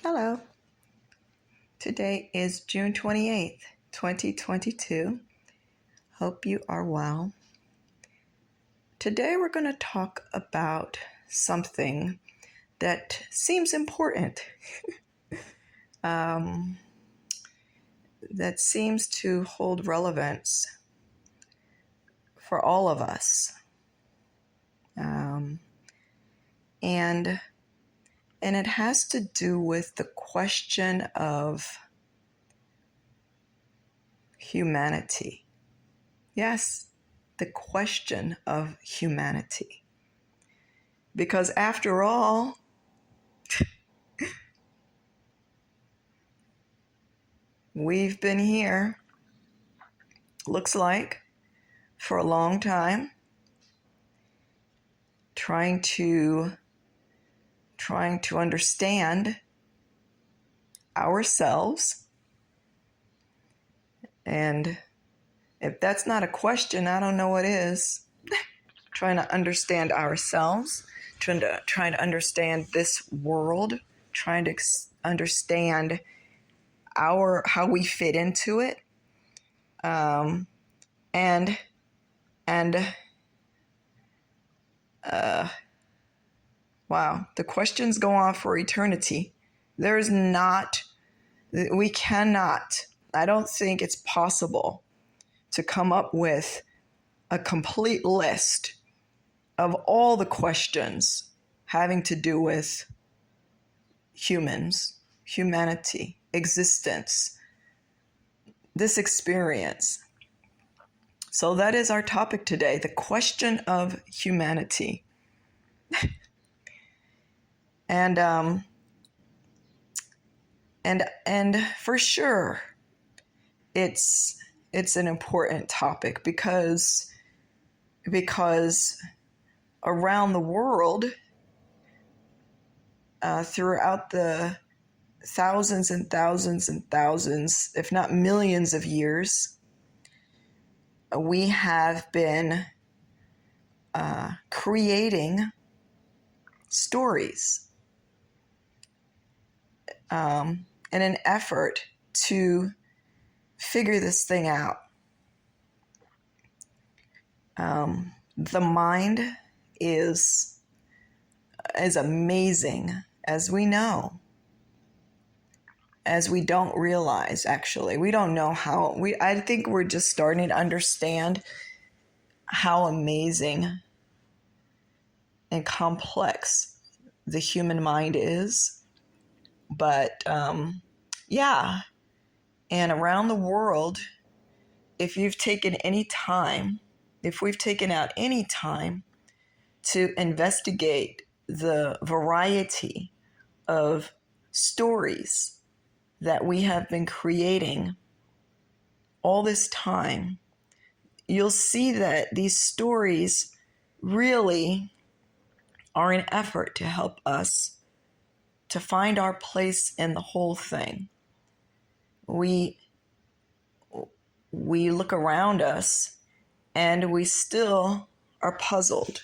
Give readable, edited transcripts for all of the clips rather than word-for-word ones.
Hello. Today is June 28th, 2022. Hope you are well. Today we're going to talk about something that seems important, that seems to hold relevance for all of us. And it has to do with the question of humanity. Yes, the question of humanity. Because after all, we've been here, looks like, for a long time, trying to understand ourselves. And if that's not a question, I don't know what is. Trying to understand ourselves, trying to understand this world, trying to understand how we fit into it, wow, the questions go on for eternity. We cannot, I don't think it's possible to come up with a complete list of all the questions having to do with humans, humanity, existence, this experience. So that is our topic today, the question of humanity. And for sure, it's an important topic because around the world, throughout the thousands and thousands and thousands, if not millions of years, we have been creating stories in an effort to figure this thing out. The mind is amazing, as we know, as we don't realize. Actually, we don't know how. I think we're just starting to understand how amazing and complex the human mind is. But yeah, and around the world, if we've taken out any time to investigate the variety of stories that we have been creating all this time, you'll see that these stories really are an effort to help us to find our place in the whole thing. We look around us and we still are puzzled.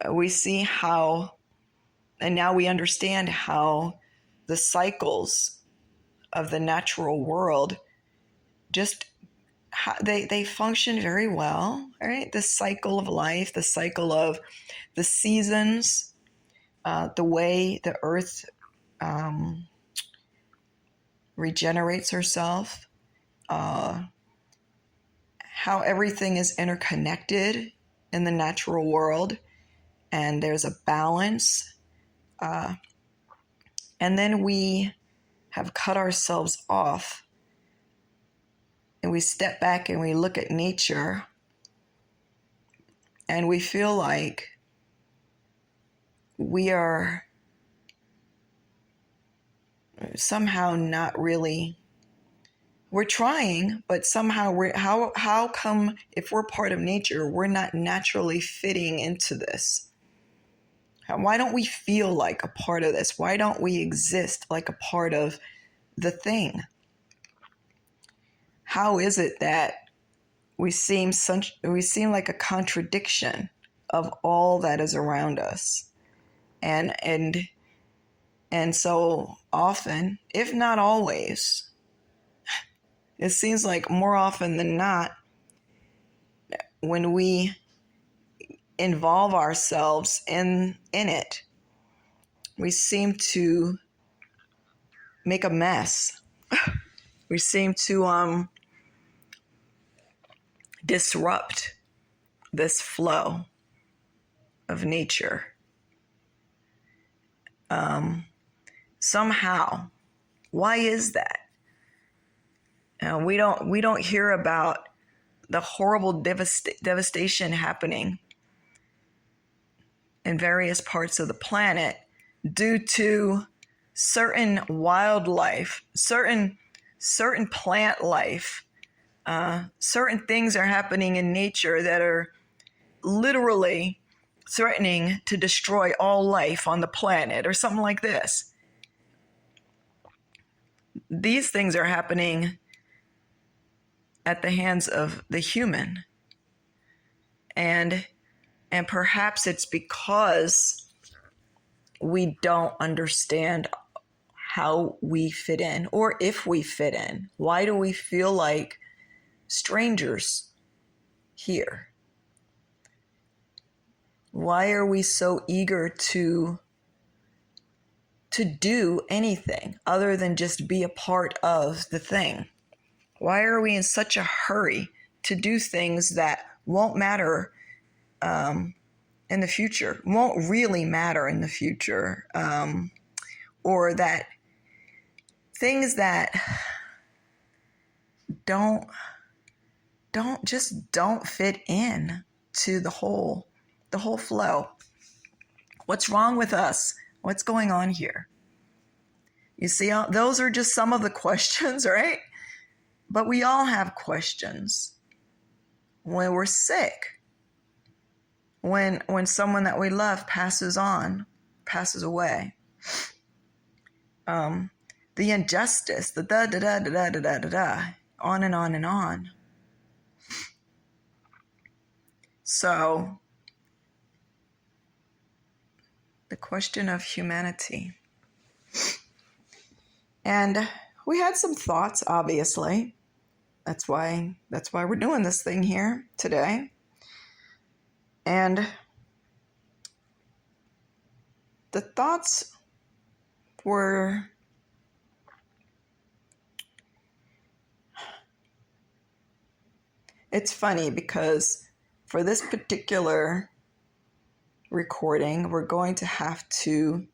We see how, and now we understand how the cycles of the natural world they function very well, right? The cycle of life, the cycle of the seasons, the way the earth regenerates herself, how everything is interconnected in the natural world, and there's a balance. And then we have cut ourselves off, and we step back and we look at nature, and we feel like we are somehow not really, we're trying, but somehow how come if we're part of nature, we're not naturally fitting into this? Why don't we feel like a part of this? Why don't we exist like a part of the thing? How is it that we seem like a contradiction of all that is around us? And And so often, if not always, it seems like more often than not, when we involve ourselves in it, we seem to make a mess. We seem to disrupt this flow of nature. Somehow, why is that? We don't hear about the horrible devastation happening in various parts of the planet due to certain wildlife, certain plant life. Certain things are happening in nature that are literally threatening to destroy all life on the planet, or something like this. These things are happening at the hands of the human. And perhaps it's because we don't understand how we fit in, or if we fit in. Why do we feel like strangers here? Why are we so eager to do anything other than just be a part of the thing? Why are we in such a hurry to do things that won't matter in the future, won't really matter in the future, or that things that don't fit in to the whole flow? What's wrong with us? What's going on here? You see, those are just some of the questions, right? But we all have questions when we're sick, when someone that we love passes away. The injustice, the da-da-da-da-da-da-da-da, on and on and on. So, the question of humanity. And we had some thoughts, obviously. That's why we're doing this thing here today. And the thoughts were, it's funny because for this particular recording, we're going to have to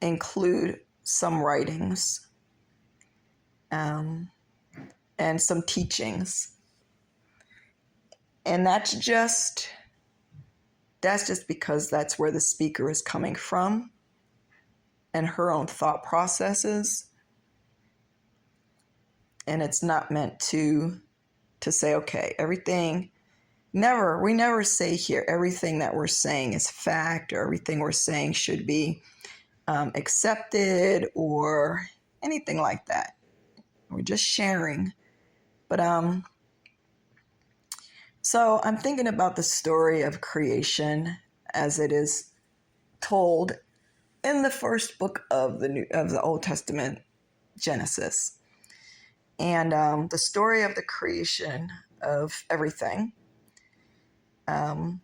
include some writings and some teachings. And that's just because that's where the speaker is coming from and her own thought processes. And it's not meant to say, okay, everything, we never say here everything that we're saying is fact, or everything we're saying should be accepted or anything like that. We're just sharing. But so I'm thinking about the story of creation as it is told in the first book of the Old Testament, Genesis, and the story of the creation of everything, and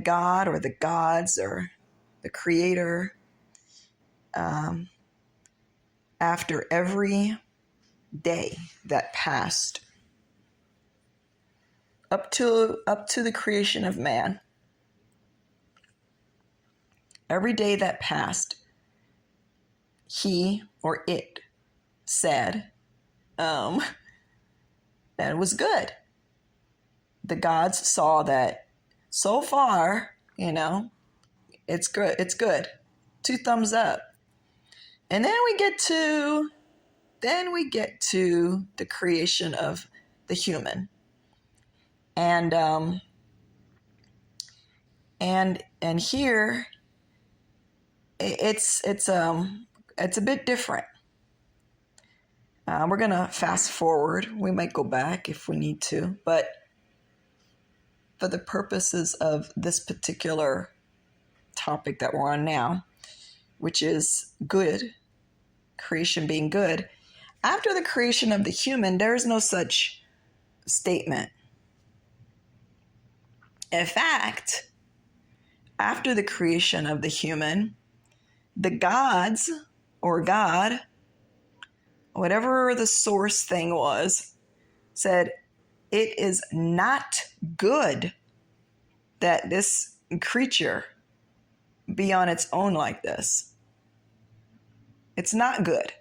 God, or the gods, or the Creator, after every day that passed, up to the creation of man, every day that passed, he or it said that it was good. The gods saw that so far, it's good. It's good. 2 thumbs up. And then we get to the creation of the human. And here it's a bit different. We're gonna fast forward. We might go back if we need to, but for the purposes of this particular topic that we're on now, which is good, creation being good. After the creation of the human, there is no such statement. In fact, after the creation of the human, the gods or God, whatever the source thing was, said, it is not good that this creature be on its own like this. It's not good.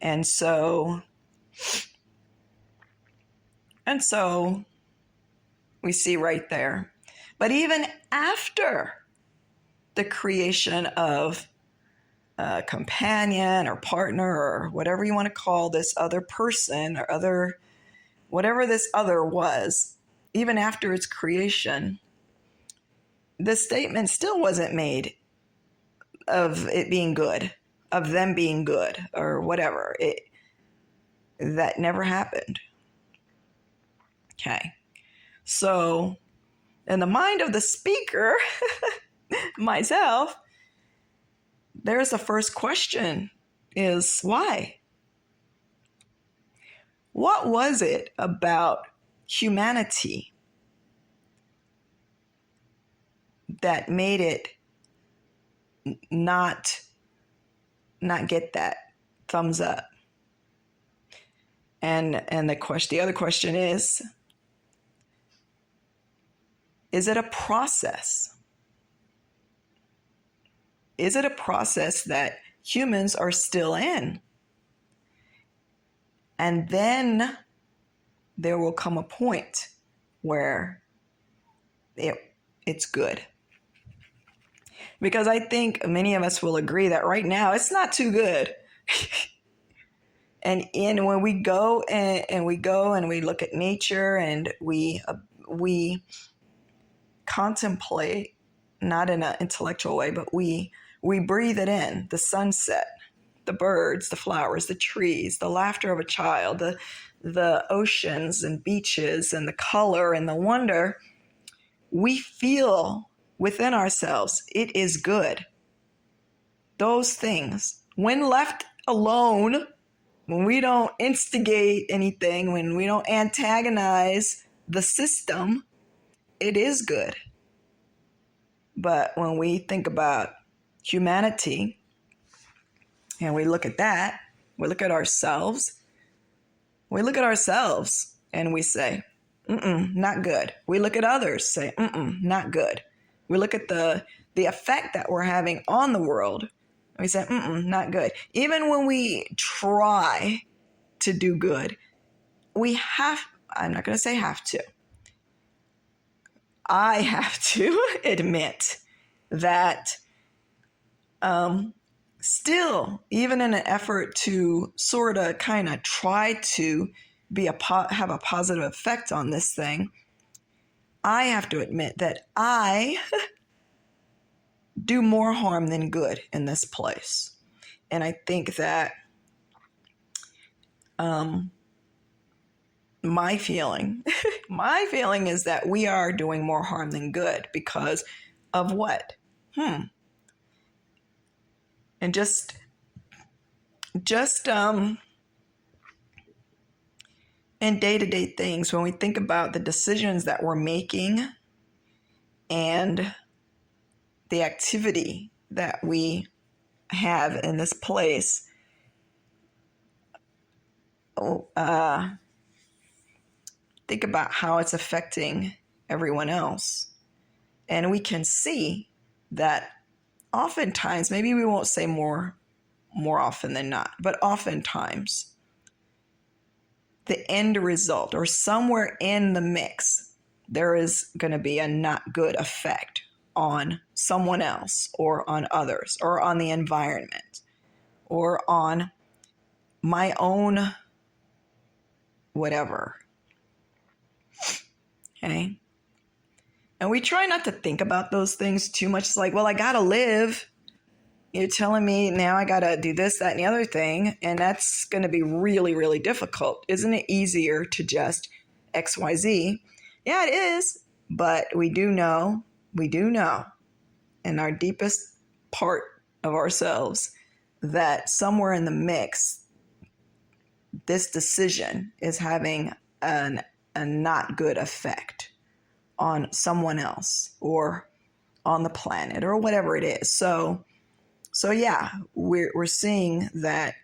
And so we see right there. But even after the creation of a companion or partner or whatever you want to call this other person or other, whatever this other was, even after its creation, the statement still wasn't made of it being good, of them being good or whatever. That never happened. Okay. So in the mind of the speaker, myself, there's the first question is why? What was it about humanity that made it not get that thumbs up? And the other question is it a process? Is it a process that humans are still in? And then there will come a point where it's good. Because I think many of us will agree that right now it's not too good. And when we go and we look at nature and we contemplate, not in an intellectual way, but we breathe it in, the sunset, the birds, the flowers, the trees, the laughter of a child, the oceans and beaches and the color and the wonder, we feel within ourselves, it is good. Those things, when left alone, when we don't instigate anything, when we don't antagonize the system, it is good. But when we think about humanity and we look at that, we look at ourselves and we say, not good. We look at others, say, not good. We look at the effect that we're having on the world, and we say, not good. Even when we try to do good, I'm not going to say have to. I have to admit that still, even in an effort to sort of kind of try to have a positive effect on this thing, I have to admit that I do more harm than good in this place. And I think that my feeling is that we are doing more harm than good because of what? And just in day-to-day things, when we think about the decisions that we're making and the activity that we have in this place, think about how it's affecting everyone else. And we can see that oftentimes, maybe we won't say more often than not, but oftentimes the end result or somewhere in the mix, there is going to be a not good effect on someone else or on others or on the environment or on my own whatever. Okay. And we try not to think about those things too much. It's like, well, I got to live. You're telling me now I got to do this, that, and the other thing. And that's going to be really, really difficult. Isn't it easier to just XYZ? Yeah, it is. But we do know, in our deepest part of ourselves that somewhere in the mix, this decision is having a not good effect on someone else or on the planet or whatever it is. So yeah, we're seeing that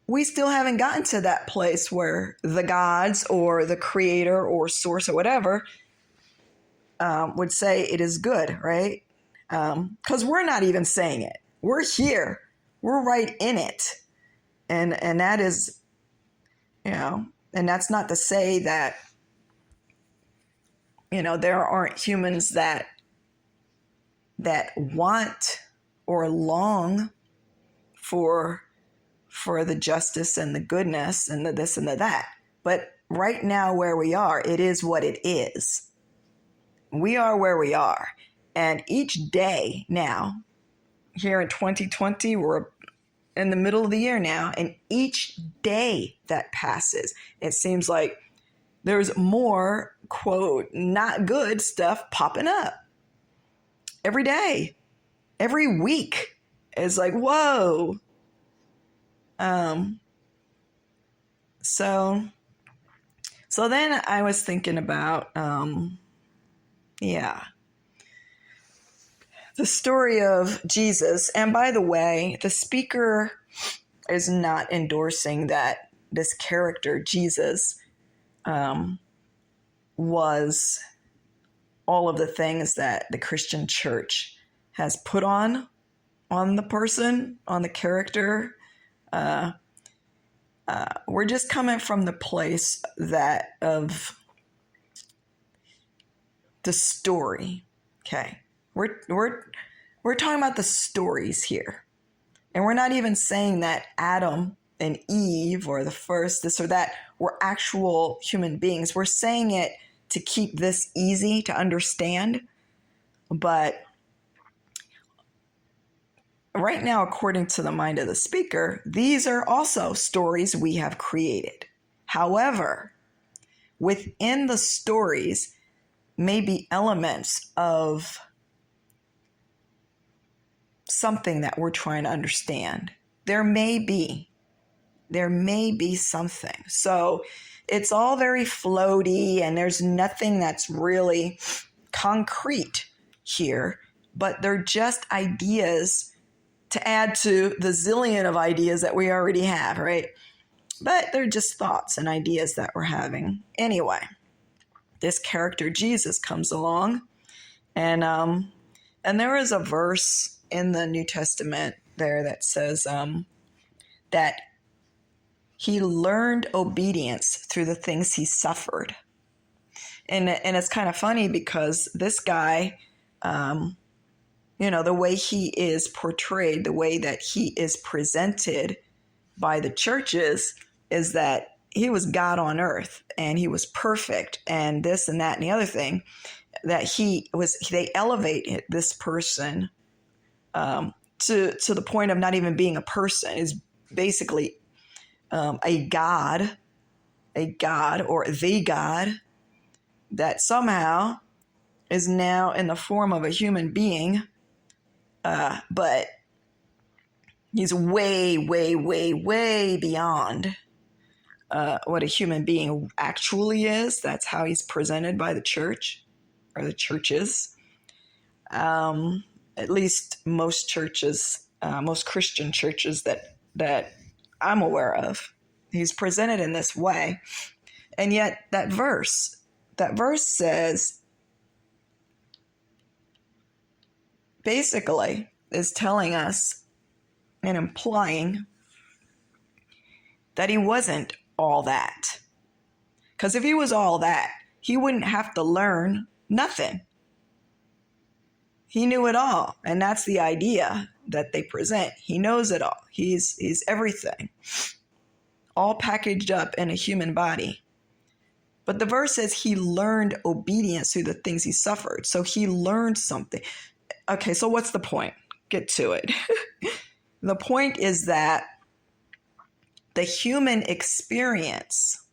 we still haven't gotten to that place where the gods or the creator or source or whatever would say it is good, right? Because we're not even saying it. We're here. We're right in it. And that is, and that's not to say that, there aren't humans that want or long for the justice and the goodness and the this and the that. But right now where we are, it is what it is. We are where we are. And each day now, here in 2020, we're in the middle of the year now, and each day that passes, it seems like there's more, quote, not good stuff popping up. Every day, every week is like, whoa. So then I was thinking about, the story of Jesus. And by the way, the speaker is not endorsing that this character, Jesus, was all of the things that the Christian church has put on the person, on the character. We're just coming from the place that of the story. Okay. We're talking about the stories here. And we're not even saying that Adam and Eve or the first, this or that, were actual human beings. We're saying it to keep this easy to understand. But right now, according to the mind of the speaker, these are also stories we have created. However, within the stories may be elements of something that we're trying to understand. There may be something. So it's all very floaty and there's nothing that's really concrete here, but they're just ideas to add to the zillion of ideas that we already have, right? But they're just thoughts and ideas that we're having. Anyway, this character Jesus comes along, and there is a verse in the New Testament there that says that he learned obedience through the things he suffered. And it's kind of funny because this guy, the way he is portrayed, the way that he is presented by the churches is that he was God on earth and he was perfect and this and that and the other thing, that they elevated this person to the point of not even being a person, is basically a god or the God that somehow is now in the form of a human being, but he's way, way, way, way beyond what a human being actually is. That's how he's presented by the church or the churches. At least most churches, most Christian churches that I'm aware of, he's presented in this way. And yet that verse says, basically is telling us and implying that he wasn't all that. Because if he was all that, he wouldn't have to learn nothing. He knew it all. And that's the idea that they present. He knows it all. He's everything. All packaged up in a human body. But the verse says he learned obedience through the things he suffered. So he learned something. Okay, so what's the point? Get to it. The point is that the human experience,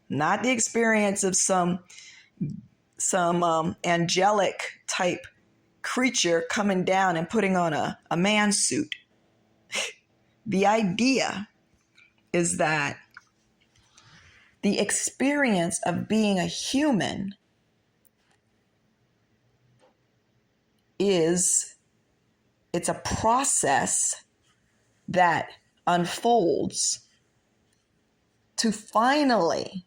not the experience of some angelic type creature coming down and putting on a man suit. The idea is that the experience of being a human it's a process that unfolds to finally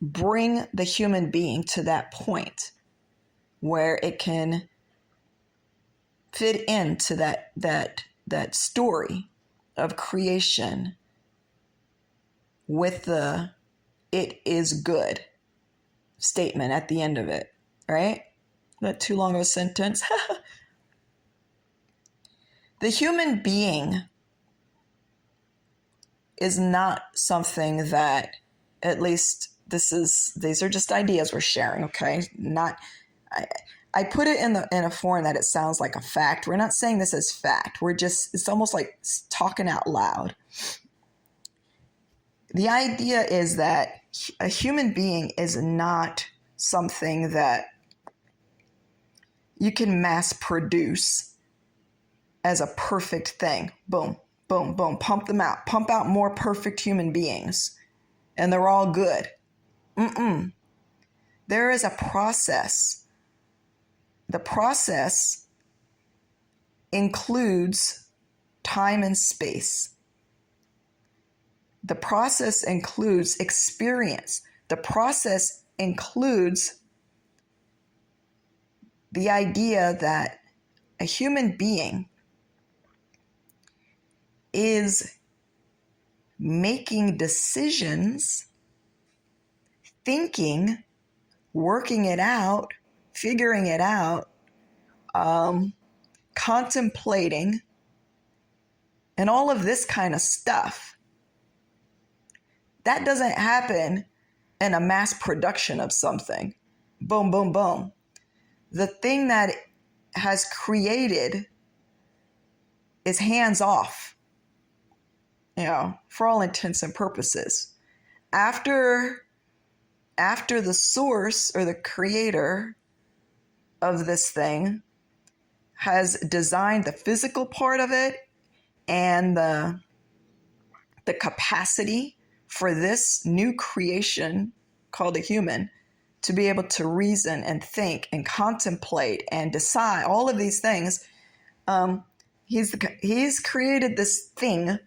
bring the human being to that point where it can fit into that story of creation with the "it is good" statement at the end of it, right? Not too long of a sentence. The human being is not something that, at least these are just ideas we're sharing, okay? I put it in a form that it sounds like a fact. We're not saying this as fact. It's almost like talking out loud. The idea is that a human being is not something that you can mass produce as a perfect thing. Boom, boom, boom. Pump them out. Pump out more perfect human beings. And they're all good. There is a process. The process includes time and space. The process includes experience. The process includes the idea that a human being is making decisions, thinking, working it out, figuring it out, contemplating, and all of this kind of stuff. That doesn't happen in a mass production of something. Boom, boom, boom. The thing that has created is hands off, for all intents and purposes. After the source or the creator of this thing has designed the physical part of it and the capacity for this new creation called a human to be able to reason and think and contemplate and decide all of these things, he's created this thing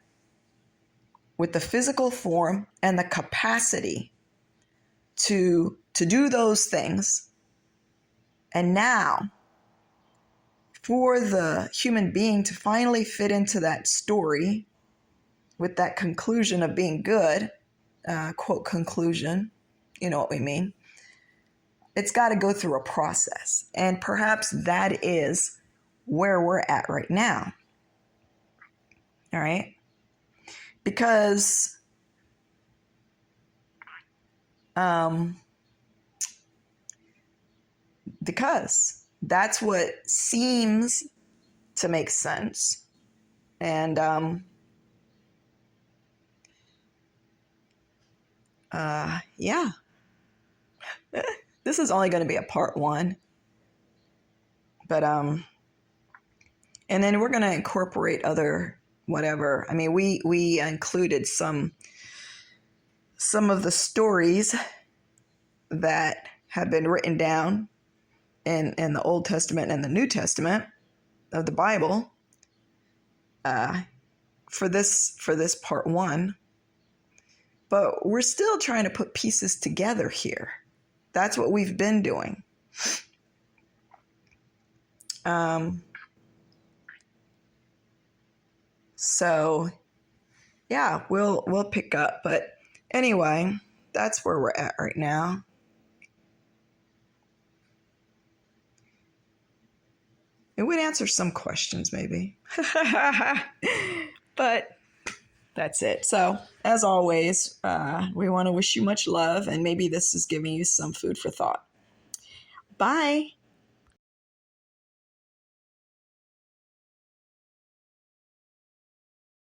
with the physical form and the capacity to do those things. And now, for the human being to finally fit into that story with that conclusion of being good, quote conclusion, you know what we mean, it's got to go through a process. And perhaps that is where we're at right now. All right? Because that's what seems to make sense. And yeah. This is only going to be a part 1. But and then we're going to incorporate other whatever. I mean, we included some of the stories that have been written down in the Old Testament and the New Testament of the Bible for this part 1. But we're still trying to put pieces together here. That's what we've been doing. So yeah, we'll pick up. But anyway, that's where we're at right now. It would answer some questions maybe. But that's it. So as always, we want to wish you much love, and maybe this is giving you some food for thought. Bye.